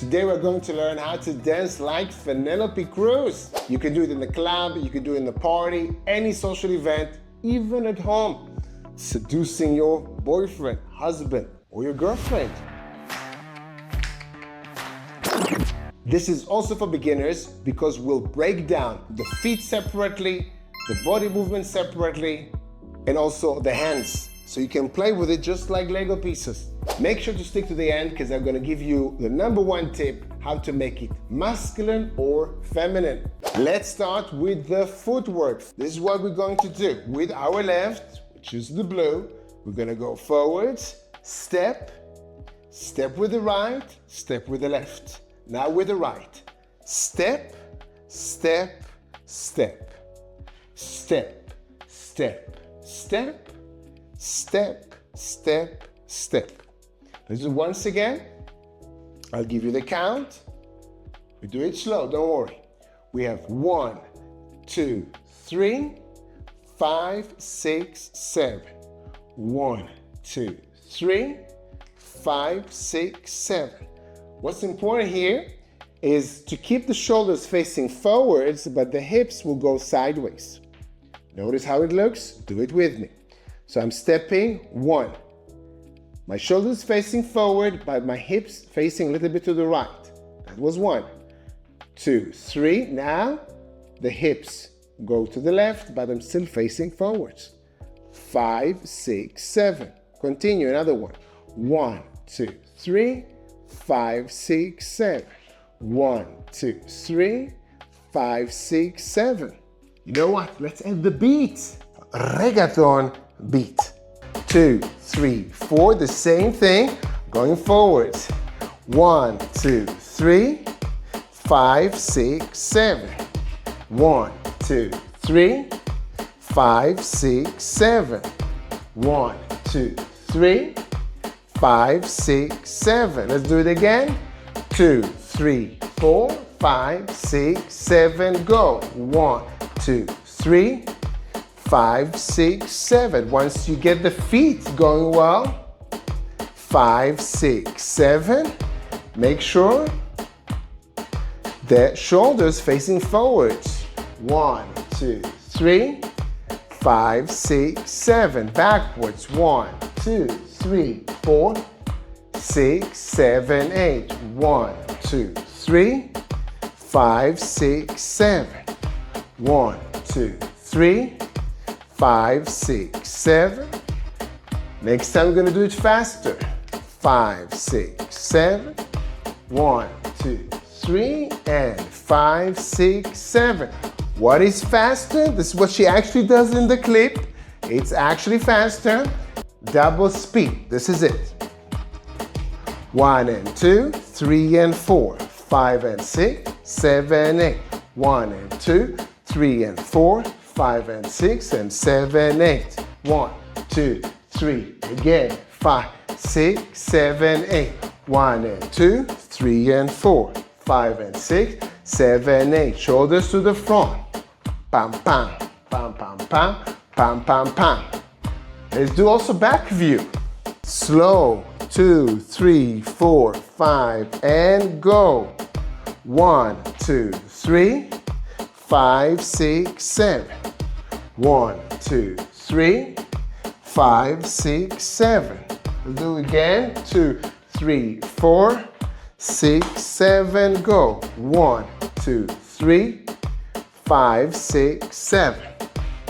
Today we're going to learn how to dance like Penelope Cruz. You can do it in the club, you can do it in the party, any social event, even at home. Seducing your boyfriend, husband, or your girlfriend. This is also for beginners because we'll break down the feet separately, the body movement separately, and also the hands. So you can play with it just like Lego pieces. Make sure to stick to the end because I'm going to give you the #1 tip how to make it masculine or feminine. Let's start with the footwork. This is what we're going to do. With our left, which is the blue, we're going to go forwards, step, step with the right, step with the left. Now with the right, step, step, step, step, step, step, step, step, step. Let's do it once again. I'll give you the count. We do it slow, don't worry. We have 1, 2, 3, 5, 6, 7. 1, 2, 3, 5, 6, 7. What's important here is to keep the shoulders facing forwards, but the hips will go sideways. Notice how it looks? Do it with me. So I'm stepping 1. My shoulders facing forward, but my hips facing a little bit to the right. That was 1. 2, 3. Now the hips go to the left, but I'm still facing forwards. 5, 6, 7. Continue, another one. 1, 2, 3, 5, 6, 7. 1, 2, 3, 5, 6, 7. You know what? Let's add the beat. Reggaeton beat. 2, 3, 4. The same thing. Going forwards. 1, 2, 3, 5, 6, 7. 1, 2, 3, 5, 6, 7. 1, 2, 3, 5, 6, 7. Let's do it again. 2, 3, 4, 5, 6, 7. Go. 1, 2, 3, 5, 6, 7. Once you get the feet going well, 5, 6, 7. Make sure the shoulders facing forwards. 1, 2, 3, 5, 6, 7. Backwards. 1, 2, 3, 4, 6, 7, 8. 1, 2, 3, 5, 6, 7. 1, 2, 3, 5, 6, 7. Next time we're going to do it faster. 5, 6, 7. 1, 2, 3, and 5, 6, 7. What is faster? This is what she actually does in the clip. It's actually faster. Double speed. This is it. 1 and 2, 3 and 4, 5 and 6, 7, 8. 1 and 2, 3 and 4, 5 and 6 and 7, 8. 1, 2, 3. Again. 5, 6, 7, 8. 1 and 2, 3 and 4, 5 and 6, 7, 8. Shoulders to the front. Pam, pam, pam, pam, pam, pam, pam, pam. Let's do also back view. Slow. 2, 3, 4, 5, and go. 1, 2, 3, 5, 6, 7. 1, 2, 3, 5, 6, 7. We'll do it again. 2, 3, 4, 6, 7, go. 1, 2, 3, 5, 6, 7.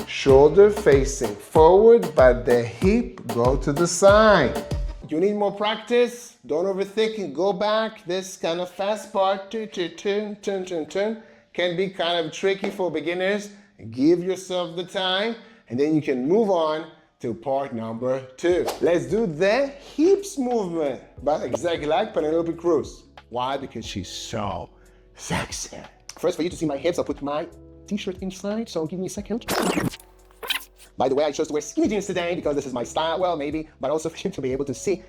Shoulder facing forward, but the hip go to the side. You need more practice? Don't overthink it. Go back. This kind of fast part, turn, can be kind of tricky for beginners. Give yourself the time, and then you can move on to part #2. Let's do the hips movement, but exactly like Penelope Cruz. Why? Because she's so sexy. First, for you to see my hips, I'll put my t-shirt inside, so give me a second. By the way, I chose to wear skinny jeans today because this is my style. Well, maybe, but also for you to be able to see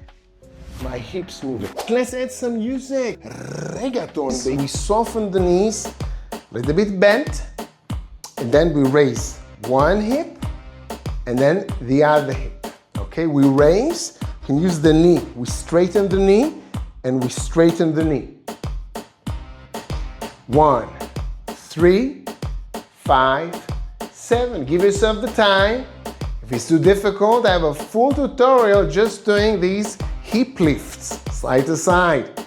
my hips moving. Let's add some music. Reggaeton, baby. Soften the knees, a little bit bent, and then we raise one hip and then the other hip. Okay, we raise, we can use the knee. We straighten the knee and we straighten the knee. 1, 3, 5, 7. Give yourself the time. If it's too difficult, I have a full tutorial just doing these hip lifts, side to side.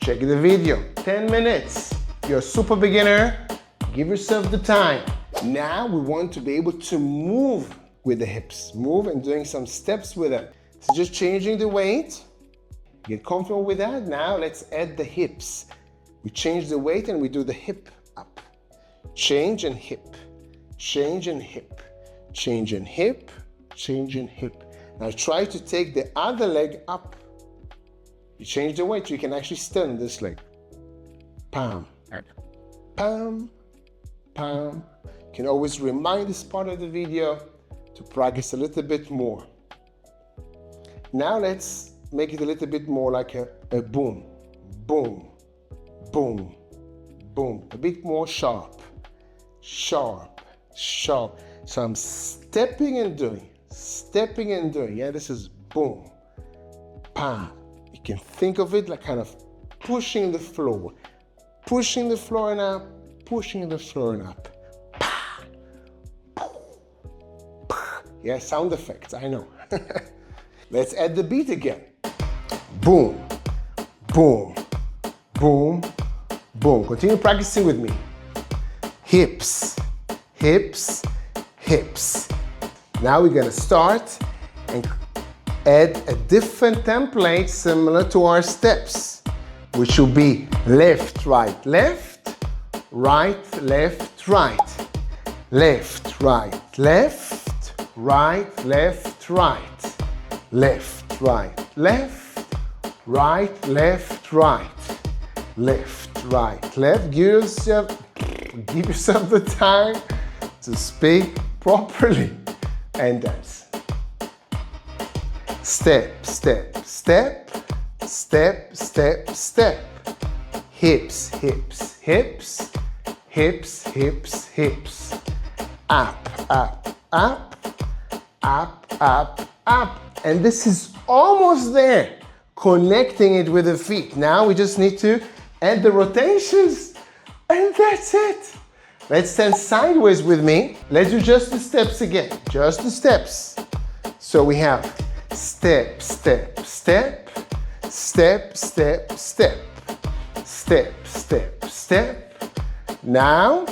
Check the video. 10 minutes. If you're a super beginner, give yourself the time. Now we want to be able to move with the hips. Move and doing some steps with them. So just changing the weight. Get comfortable with that. Now let's add the hips. We change the weight and we do the hip up. Change and hip. Change and hip. Change and hip, change and hip. Now try to take the other leg up. You change the weight, you can actually stand this leg. Palm, palm, palm. You can always remind this part of the video to practice a little bit more. Now let's make it a little bit more like a boom, boom, boom, boom. A bit more sharp, sharp, sharp. So I'm stepping and doing. Yeah, this is boom, pa. You can think of it like kind of pushing the floor and up, pushing the floor and up. Pa, pa. Yeah, sound effects, I know. Let's add the beat again. Boom, boom, boom, boom. Continue practicing with me. Hips, hips, hips. Now we're gonna start and add a different template similar to our steps, which will be left, right, left, right, left, right, left, right, left, right, left, right, left, right, left, right, left, right, left, right, left. Give yourself the time to speak properly and dance. Step, step, step, step, step, step. Hips, hips, hips, hips, hips, hips. Up, up, up, up, up, up. And this is almost there. Connecting it with the feet. Now we just need to add the rotations and that's it. Let's stand sideways with me. Let's do just the steps again. Just the steps. So we have step, step, step, step, step, step, step, step, step. Now,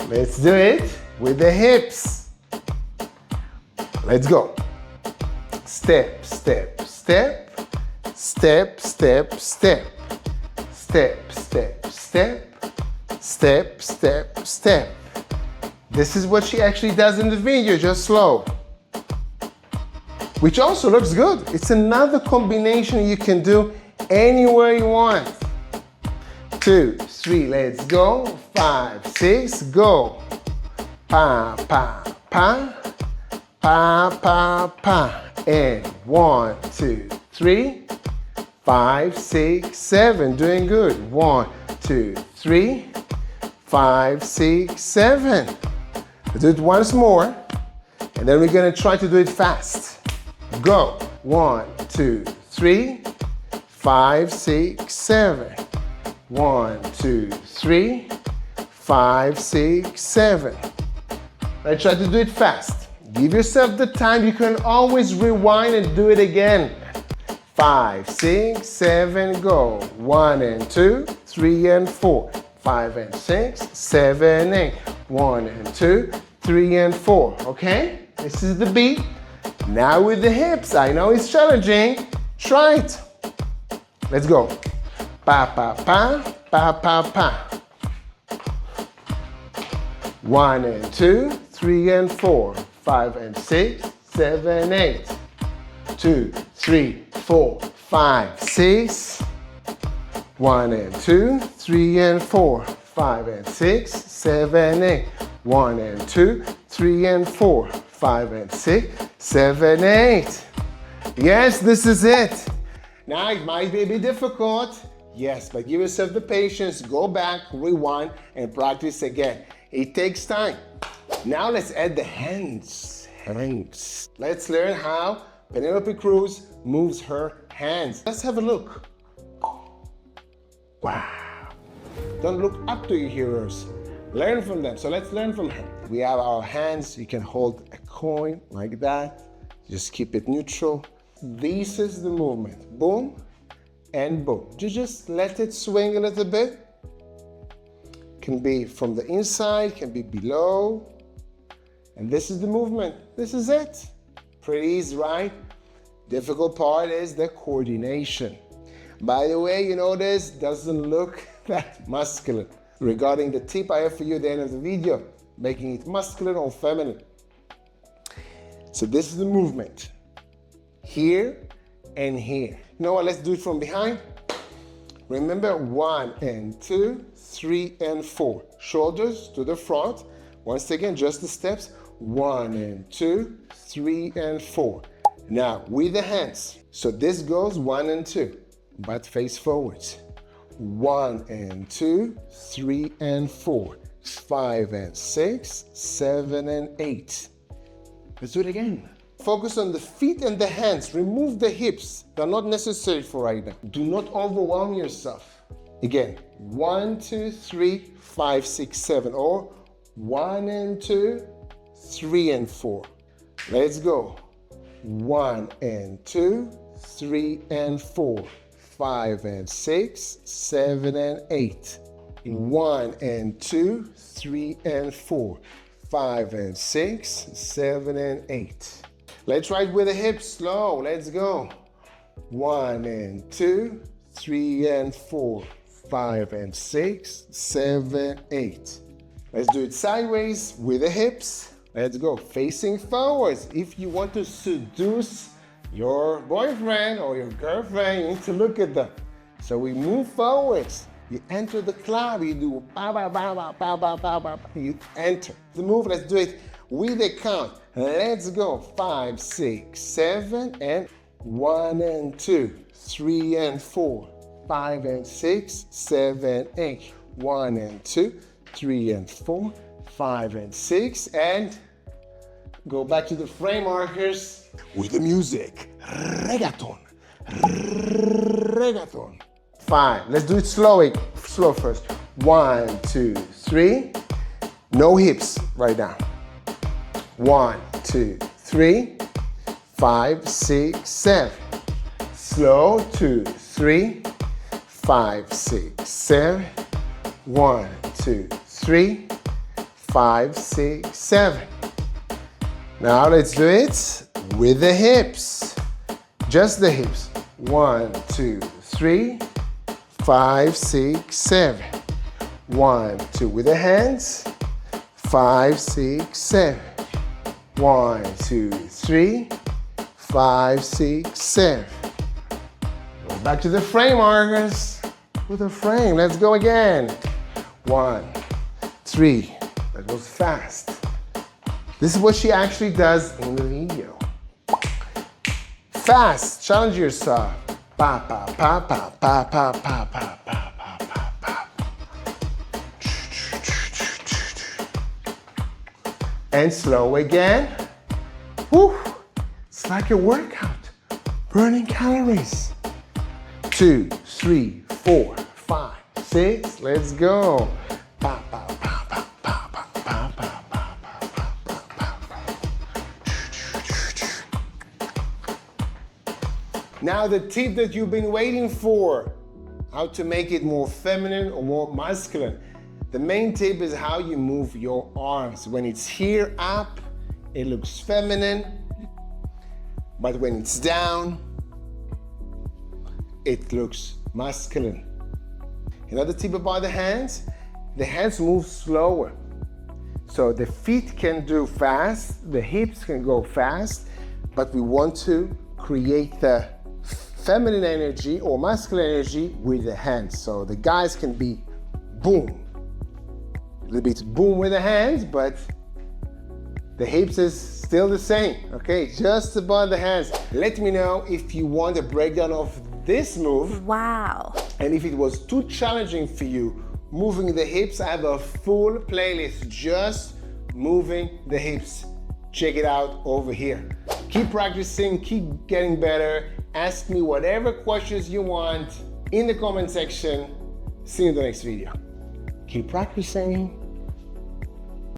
let's do it with the hips. Let's go. Step, step, step, step, step, step, step, step, step. Step, step, step. This is what she actually does in the video, just slow. Which also looks good. It's another combination you can do anywhere you want. 2, 3, let's go. 5, 6, go. Pa, pa, pa. Pa, pa, pa. And 1, 2, 3, 5, 6, 7. Doing good. 1, 2, 3, 5, 6, 7. Let's do it once more. And then we're gonna try to do it fast. Go. 1, 2, 3, 5, 6, 7. 1, 2, 3, 5, 6, 7. Let's try to do it fast. Give yourself the time. You can always rewind and do it again. 5, 6, 7, go. 1 and 2, 3 and 4. 5 and 6, 7, 8. 1 and 2, 3 and 4. Okay? This is the beat. Now with the hips. I know it's challenging. Try it. Let's go. Pa, pa, pa, pa, pa, pa. 1 and 2, 3 and 4. 5 and 6, 7, 8. 2, 3, 4, 5, 6. 1 and 2, 3 and 4, 5 and 6, 7, 8. 1 and 2, 3 and 4, 5 and 6, 7, 8. Yes, this is it. Now it might be a bit difficult. Yes, but give yourself the patience, go back, rewind, and practice again. It takes time. Now let's add the hands. Hands. Let's learn how Penelope Cruz moves her hands. Let's have a look. Wow. Don't look up to your heroes. Learn from them. So let's learn from her. We have our hands. You can hold a coin like that. Just keep it neutral. This is the movement. Boom and boom. You just let it swing a little bit. Can be from the inside, can be below. And this is the movement. This is it. Pretty easy, right? Difficult part is the coordination. By the way, you know this doesn't look that masculine. Regarding the tip I have for you at the end of the video, making it masculine or feminine. So this is the movement. Here and here. You know what? Let's do it from behind. Remember 1 and 2, 3 and 4. Shoulders to the front. Once again, just the steps. 1 and 2, 3 and 4. Now with the hands. So this goes 1 and 2, but face forwards. 1 and 2, 3 and 4, 5 and 6, 7 and 8. Let's do it again. Focus on the feet and the hands. Remove the hips. They're not necessary for right now. Do not overwhelm yourself. Again, 1, 2, 3, 5, 6, 7, or 1 and 2, 3 and 4. Let's go. 1 and 2, 3 and 4. 5 and 6, 7 and 8. 1 and 2, 3 and 4. 5 and 6, 7 and 8. Let's try it with the hips, slow. Let's go. 1 and 2, 3 and 4. 5 and 6, 7, 8. Let's do it sideways with the hips. Let's go. Facing forwards. If you want to seduce your boyfriend or your girlfriend, you need to look at them. So we move forwards. You enter the club, you do ba ba ba ba ba ba ba ba. You enter the move. Let's do it with a count. Let's go. 5, 6, 7, and 1 and 2, 3 and 4, 5 and 6, 7, 8. 1 and 2, 3 and 4, 5 and 6, and go back to the frame markers with the music. Reggaeton. Reggaeton. Fine. Let's do it slow. Slow first. 1, 2, 3. No hips right now. 1, 2, 3. 5, 6, 7. Slow. 2, 3. 5, 6, 7. 1, 2, 3. 5, 6, 7. Now let's do it with the hips. Just the hips. 1, 2, 3, 5, 6, 7. 1, 2 with the hands. 5, 6, 7. 1, 2, 3, 5, 6, 7. Go back to the frame markers with the frame. Let's go again. 1, 3. That was fast. This is what she actually does in the video. Fast, challenge yourself. Pa pa pa pa pa pa pa pa pa pa pa. And slow again. Woo! It's like a workout. Burning calories. 2, 3, 4, 5, 6. Let's go. Pa pa pa pa pa pa pa pa. Now the tip that you've been waiting for, how to make it more feminine or more masculine. The main tip is how you move your arms. When it's here up, it looks feminine, but when it's down, it looks masculine. Another tip about the hands move slower. So the feet can do fast, the hips can go fast, but we want to create the feminine energy or masculine energy with the hands. So the guys can be boom. A little bit boom with the hands, but the hips is still the same. Okay, just above the hands. Let me know if you want a breakdown of this move. Wow. And if it was too challenging for you moving the hips, I have a full playlist just moving the hips. Check it out over here. Keep practicing, keep getting better. Ask me whatever questions you want in the comment section. See you in the next video. Keep practicing.